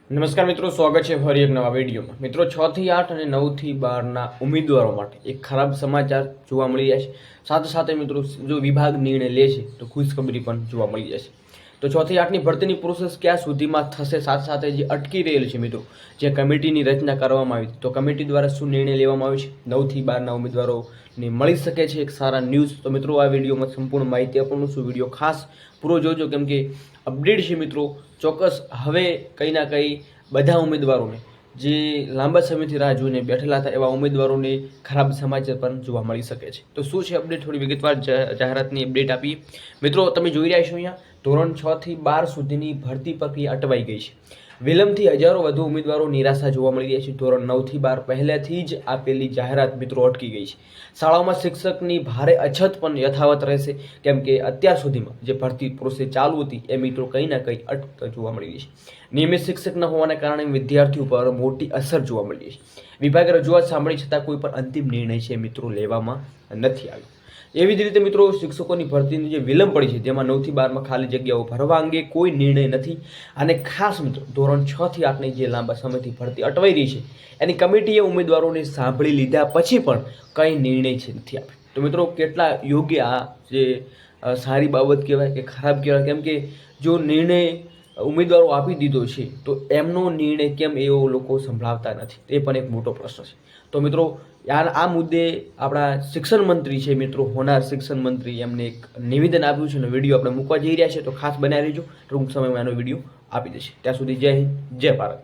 નમસ્કાર મિત્રો, સ્વાગત છે ફરી એક નવા વિડીયોમાં। મિત્રો 6 થી 8 અને 9 થી 12ના ઉમેદવારો માટે એક ખરાબ સમાચાર જોવા મળી રહ્યા છે। સાથે સાથે મિત્રો જો વિભાગ નિર્ણય લે છે તો ખુશખબરી પણ જોવા મળી જશે। તો 6 થી 8ની ભરતીની પ્રોસેસ ક્યાં સુધીમાં થશે, સાથે સાથે જે અટકી રહેલ છે મિત્રો, જે કમિટીની રચના કરવામાં આવી તો કમિટી દ્વારા શું નિર્ણય લેવામાં આવ્યો છે, 9 થી 12ના ઉમેદવારોને મળી શકે છે એક સારા ન્યૂઝ। તો મિત્રો આ વિડીયોમાં સંપૂર્ણ માહિતી આપવાનું છું, વિડીયો ખાસ પૂરો જોજો કેમ કે અપડેટ છે મિત્રો। ચોક્કસ હવે કંઈ ના કંઈ બધા ઉમેદવારોને જે લાંબા સમયથી રાહ જોઈને બેઠેલા હતા એવા ઉમેદવારોને ખરાબ સમાચાર પણ જોવા મળી શકે છે। તો શું છે અપડેટ, થોડી વિગતવાર જાહેરાતની અપડેટ આપી મિત્રો। તમે જોઈ રહ્યા છો અહીંયા ધોરણ 6 થી 12 સુધીની ભરતી પ્રક્રિયા અટવાઈ ગઈ છે। વિલંબથી હજારો વધુ ઉમેદવારો નિરાશા જોવા મળી રહી છે। ધોરણ 9 થી 12 પહેલેથી જ આપેલી જાહેરાત મિત્રો અટકી ગઈ છે। શાળાઓમાં શિક્ષકની ભારે અછત પણ યથાવત રહેશે કેમ કે અત્યાર સુધીમાં જે ભરતી પ્રોસેસ ચાલુ હતી એ મિત્રો કંઈ ના કંઈ અટકતા જોવા મળી રહી છે। નિયમિત શિક્ષક ન હોવાને કારણે વિદ્યાર્થીઓ પર મોટી અસર જોવા મળી રહી છે। વિભાગે રજૂઆત સાંભળી છતાં કોઈ પણ અંતિમ નિર્ણય છે મિત્રો લેવામાં નથી આવ્યો। એવી જ રીતે મિત્રો શિક્ષકોની ભરતીની જે વિલંબ પડી છે જેમાં 9 થી 12માં ખાલી જગ્યાઓ ભરવા અંગે કોઈ નિર્ણય નથી। અને ખાસ મિત્રો ધોરણ 6 થી 8ની જે લાંબા સમયથી ભરતી અટવાઈ રહી છે એની કમિટીએ ઉમેદવારોને સાંભળી લીધા પછી પણ કંઈ નિર્ણય છે નથી આપ્યો। તો મિત્રો કેટલા યોગ્ય આ જે સારી બાબત કહેવાય કે ખરાબ કહેવાય, કેમ કે જો નિર્ણય ઉમેદવારો આપી દીધો છે તો એમનો નિર્ણય કેમ એવો લોકો સંભળાવતા નથી, એ પણ એક મોટો પ્રશ્ન છે। તો મિત્રો આ મુદ્દે આપણા શિક્ષણ મંત્રી છે મિત્રો, હોનાર શિક્ષણ મંત્રી, એમને એક નિવેદન આપ્યું છે અને વિડીયો આપણે મૂકવા જઈ રહ્યા છે, તો ખાસ બનાવી રહેજો। ટૂંક સમયમાં એનો વિડીયો આપી દેશે। ત્યાં સુધી જય હિન્દ, જય ભારત।